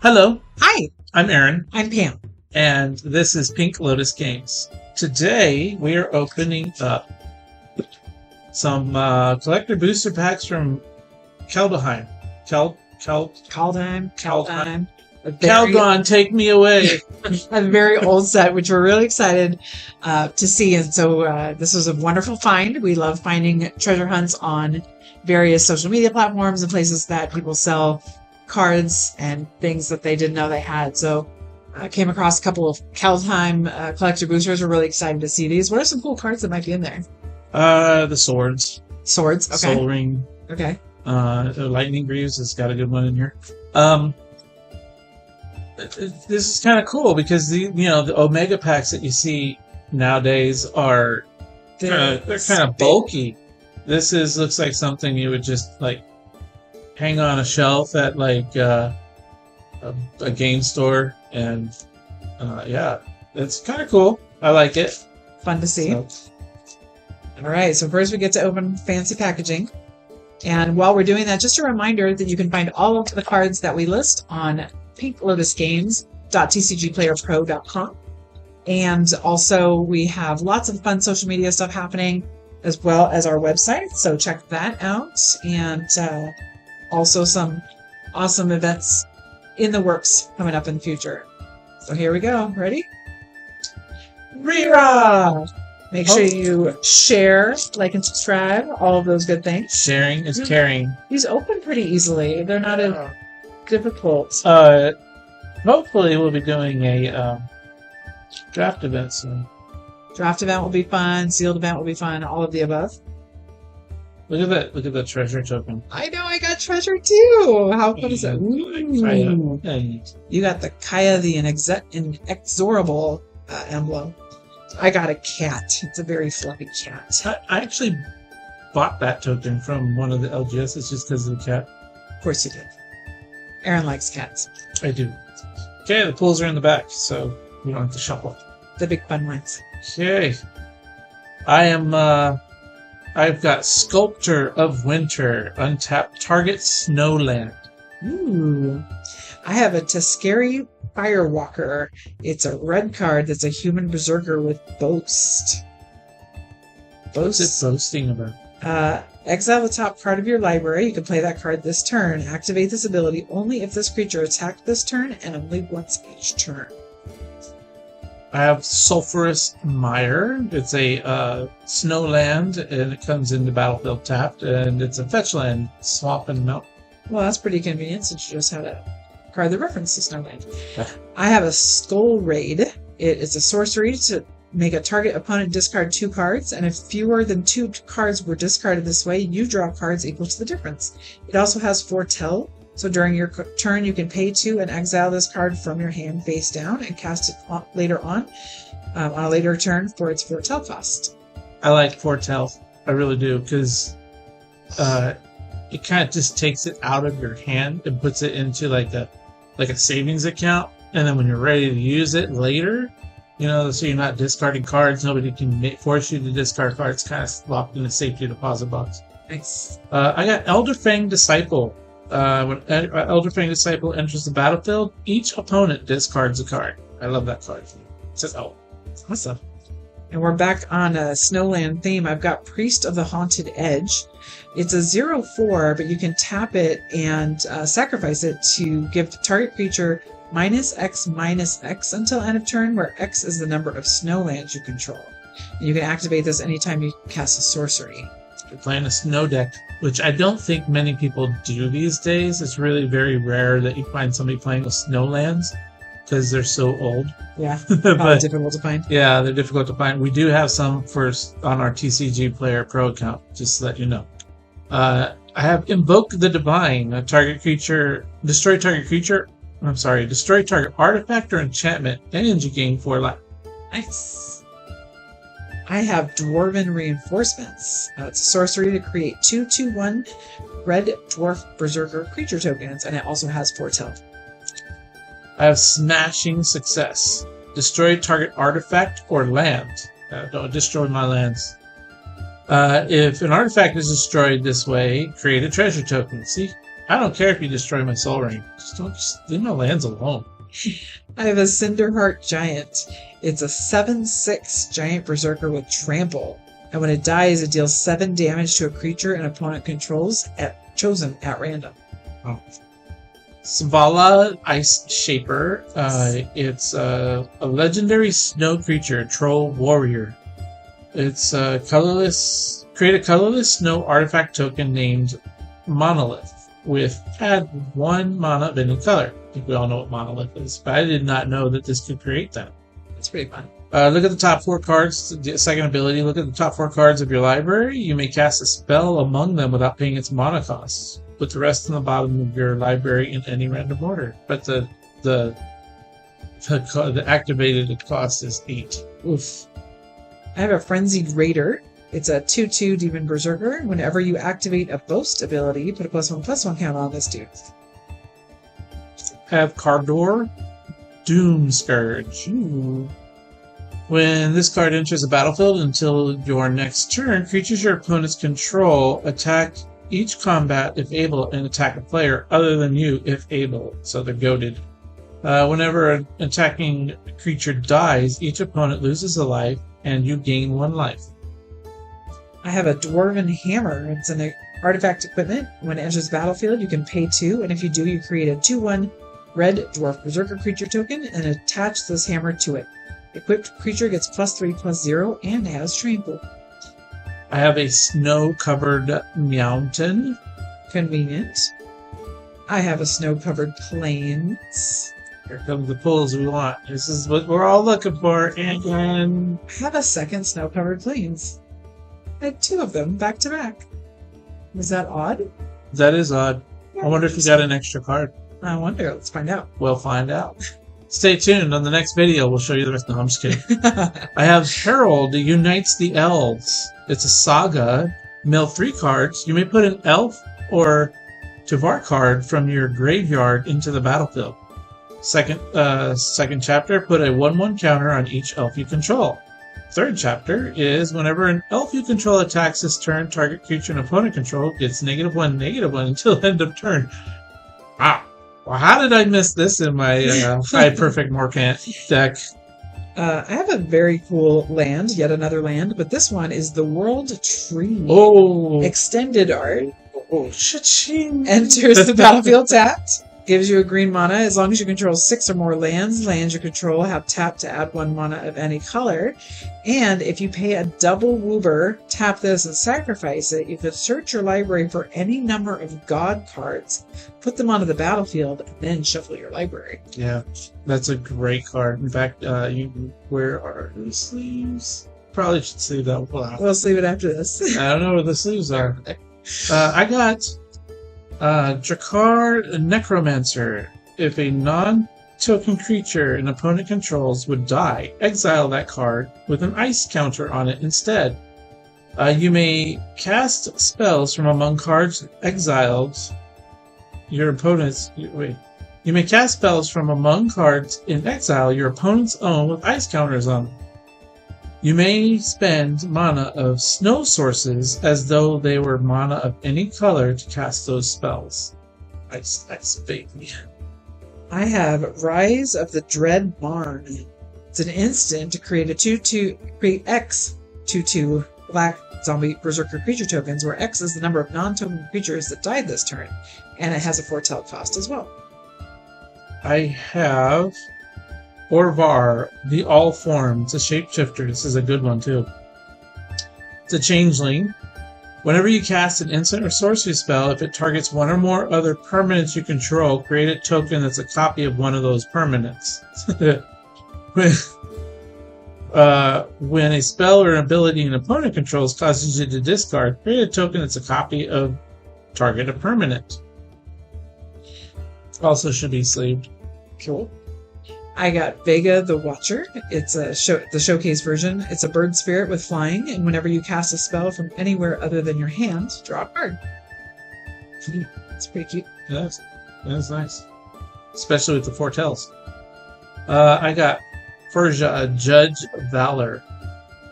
Hello, Hi, I'm Aaron, I'm Pam. and this is Pink Lotus Games. Today, we are opening up some collector booster packs from Kaldheim. Kaldheim. Kaldheim, take me away. A very old set, which we're really excited to see. And so this was a wonderful find. We love finding treasure hunts on various social media platforms and places that people sell cards and things that they didn't know they had. So I came across a couple of Kaldheim collector boosters. We're really excited to see these. What are some cool cards that might be in there? The swords. Swords, okay. Soul Ring. Okay. The Lightning Greaves has got a good one in here. This is kind of cool because the Omega packs that you see nowadays are they're kind of bulky. This looks like something you would just like hang on a shelf at like a game store, and yeah, it's kind of cool. I like it. Fun to see. All right, so first we get to open fancy packaging. And while we're doing that, just a reminder that you can find all of the cards that we list on pinklotusgames.tcgplayerpro.com. And also we have lots of fun social media stuff happening as well as our website. So check that out. And also some awesome events in the works coming up in the future. So here we go. Ready? Rira! Make sure you share, like, and subscribe. All of those good things. Sharing is caring. These open pretty easily. They're not as difficult. Hopefully we'll be doing a draft event soon. Draft event will be fun. Sealed event will be fun. All of the above. Look at that! Look at the treasure token. I know, I got treasure too. How fun is that? Ooh. You got the Kaya the Inexorable emblem. I got a cat. It's a very fluffy cat. I actually bought that token from one of the LGSs just because of the cat. Of course you did. Aaron likes cats. I do. Okay, the pools are in the back, so we don't have to shuffle. The big fun ones. Okay. I've got Sculptor of Winter, untapped target Snowland. Ooh. I have a Teskari Firewalker. It's a red card that's a human berserker with boast. What's it boasting about? Exile the top card of your library. You can play that card this turn. Activate this ability only if this creature attacked this turn and only once each turn. I have Sulphurous Mire. It's a snowland, and it comes into battlefield tapped, and it's a fetch land, swap and melt. Well, that's pretty convenient since you just had a card that references Snowland. I have a Skull Raid. It is a sorcery to make a target opponent discard 2 cards, and if fewer than 2 cards were discarded this way, you draw cards equal to the difference. It also has Foretell, so during your turn you can pay 2 and exile this card from your hand face down and cast it later on a later turn for its Foretell cost. I like Foretell. I really do, because it kind of just takes it out of your hand and puts it into like a savings account, and then when you're ready to use it later, so you're not discarding cards, nobody can force you to discard cards, kind of locked in a safety deposit box. Nice. I got Elderfang Disciple. When Elderfang Disciple enters the battlefield, each opponent discards a card. I love that card. It says, awesome. And we're back on a Snowland theme. I've got Priest of the Haunted Edge. It's a 0/4, but you can tap it and sacrifice it to give the target creature -X/-X until end of turn, where X is the number of snowlands you control. And you can activate this anytime you cast a sorcery. You're playing a snow deck, which I don't think many people do these days. It's really very rare that you find somebody playing with snowlands because they're so old. Yeah, probably difficult to find. Yeah, they're difficult to find. We do have some on our TCG Player Pro account, just to let you know. I have Invoke the Divine. Destroy target artifact or enchantment, and you gain 4 life. Nice. I have Dwarven Reinforcements. It's a sorcery to create 2/2/1 red dwarf berserker creature tokens, and it also has Foretell. I have Smashing Success. Destroy target artifact or land. Don't destroy my lands. If an artifact is destroyed this way, create a treasure token. See, I don't care if you destroy my Soul Ring. Just leave my lands alone. I have a Cinderheart Giant. It's a 7/6 giant berserker with trample. And when it dies, it deals 7 damage to a creature an opponent controls chosen at random. Oh. Svala Ice Shaper. It's a legendary snow creature, troll warrior. It's colorless. Create a colorless snow artifact token named Monolith with add 1 mana of any color. I think we all know what Monolith is, but I did not know that this could create that. It's pretty fun. Look at the top 4 cards. The second ability, look at the top 4 cards of your library. You may cast a spell among them without paying its mana costs. Put the rest in the bottom of your library in any random order. But the activated cost is 8. Oof. I have a Frenzied Raider. It's a 2/2 Demon Berserker. Whenever you activate a Boast ability, put a +1/+1 counter on this dude. Have Cardor Doom Scourge. Ooh. When this card enters the battlefield until your next turn, creatures your opponents control attack each combat if able and attack a player other than you if able. So they're goated. Whenever an attacking creature dies, each opponent loses a life and you gain 1 life. I have a Dwarven Hammer. It's an artifact equipment. When it enters the battlefield, you can pay 2, and if you do, you create a 2/1 red Dwarf Berserker creature token and attach this hammer to it. Equipped creature gets +3/+0 and has trample. I have a snow-covered mountain. Convenient. I have a snow-covered plains. Here comes the pulls we want. This is what we're all looking for. And I have a second snow-covered plains. I had 2 of them back to back. Is that odd? that is odd. I wonder if you got an extra card. I wonder. Let's find out. We'll find out. Stay tuned. On the next video, we'll show you the rest. No, I'm just kidding. I have Herald Unites the Elves. It's a saga. Mill 3 cards. You may put an elf or Tuvar card from your graveyard into the battlefield. Second chapter, put a 1/1 counter on each elf you control. Third chapter is whenever an elf you control attacks this turn, target creature and opponent control gets -1/-1 until end of turn. Wow. Well, how did I miss this in my High Perfect Morcant deck? I have a very cool land, yet another land, but this one is the World Tree. Oh. Extended art. Oh, cha-ching. Enters the battlefield tapped. Gives you a green mana as long as you control 6 or more lands. Lands you control have tapped to add 1 mana of any color. And if you pay a double Woober, tap this and sacrifice it, you could search your library for any number of god cards, put them onto the battlefield, and then shuffle your library. Yeah, that's a great card. In fact, where are the sleeves? Probably should sleeve that one. We'll sleeve it after this. I don't know where the sleeves are. I got Drakar Necromancer. If a non-token creature an opponent controls would die, exile that card with an ice counter on it instead. You may cast spells from among cards exiled. Your opponent's... Wait. You may cast spells from among cards in exile your opponent's own with ice counters on them. You may spend mana of snow sources as though they were mana of any color to cast those spells. Ice, baby. I have Rise of the Dread Barn. It's an instant to create a 2/2, create X 2/2 black zombie berserker creature tokens, where X is the number of non-token creatures that died this turn, and it has a foretell cost as well. I have Orvar, the All Form. It's a shapeshifter. This is a good one too. It's a changeling. Whenever you cast an instant or sorcery spell, if it targets one or more other permanents you control, create a token that's a copy of one of those permanents. When a spell or an ability an opponent controls causes you to discard, create a token that's a copy of target a permanent. Also should be sleeved. Cool. I got Vega the Watcher. It's the showcase version. It's a bird spirit with flying, and whenever you cast a spell from anywhere other than your hand, draw a card. It's pretty cute. That's nice. Especially with the foretells. I got Furja, Judge of Valor.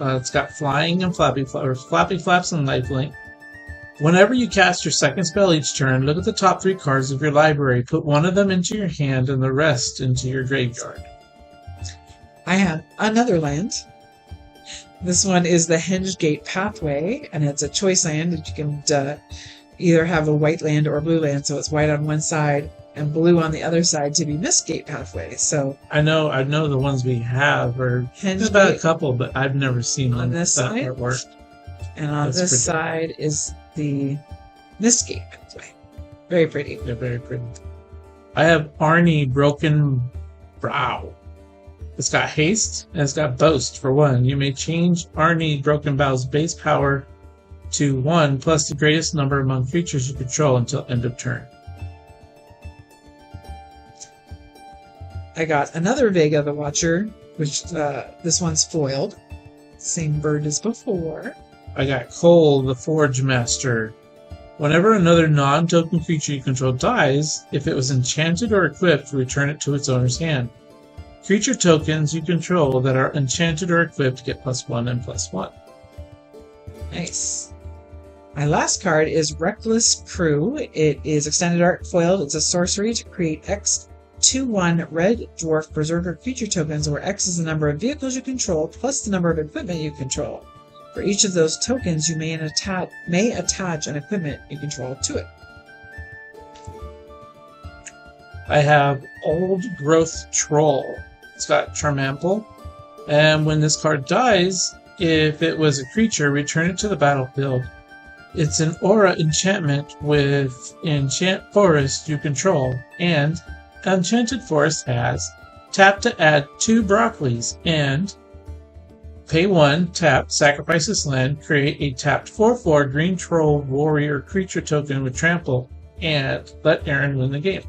It's got flying and flappy flaps and lifelink. Whenever you cast your second spell each turn, look at the top 3 cards of your library. Put one of them into your hand and the rest into your graveyard. I have another land. This one is the Hengegate Pathway, and it's a choice land that you can either have a white land or blue land, so it's white on one side and blue on the other side to be Mistgate Pathway. So I know the ones we have are about a couple, but I've never seen on this side artwork. And on this side is the Mistgate Pathway. Very pretty. They're very pretty. I have Arnie Broken Brow. It's got haste and it's got boast for 1. You may change Arnie Broken Brow's base power to 1 plus the greatest number among creatures you control until end of turn. I got another Vega the Watcher, which this one's foiled. Same bird as before. I got Cole the Forge Master. Whenever another non-token creature you control dies, if it was enchanted or equipped, return it to its owner's hand. Creature tokens you control that are enchanted or equipped get +1 and +1. Nice. My last card is Reckless Crew. It is extended art foiled. It's a sorcery to create X 2/1 red dwarf berserker creature tokens, where X is the number of vehicles you control plus the number of equipment you control. For each of those tokens, you may attach an equipment you control to it. I have Old Growth Troll. It's got Charmample, and when this card dies, if it was a creature, return it to the battlefield. It's an aura enchantment with Enchant Forest you control, and Enchanted Forest has tap to add 2 broccolis, and pay 1, tap, sacrifice this land, create a tapped 4/4 green troll warrior creature token with trample, and let Aaron win the game.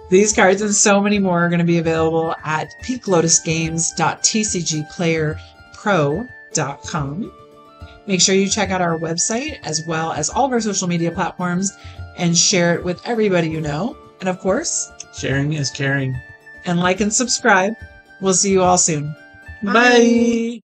These cards and so many more are going to be available at peaklotusgames.tcgplayerpro.com. Make sure you check out our website as well as all of our social media platforms and share it with everybody you know. And of course, sharing is caring. And like and subscribe. We'll see you all soon. Bye.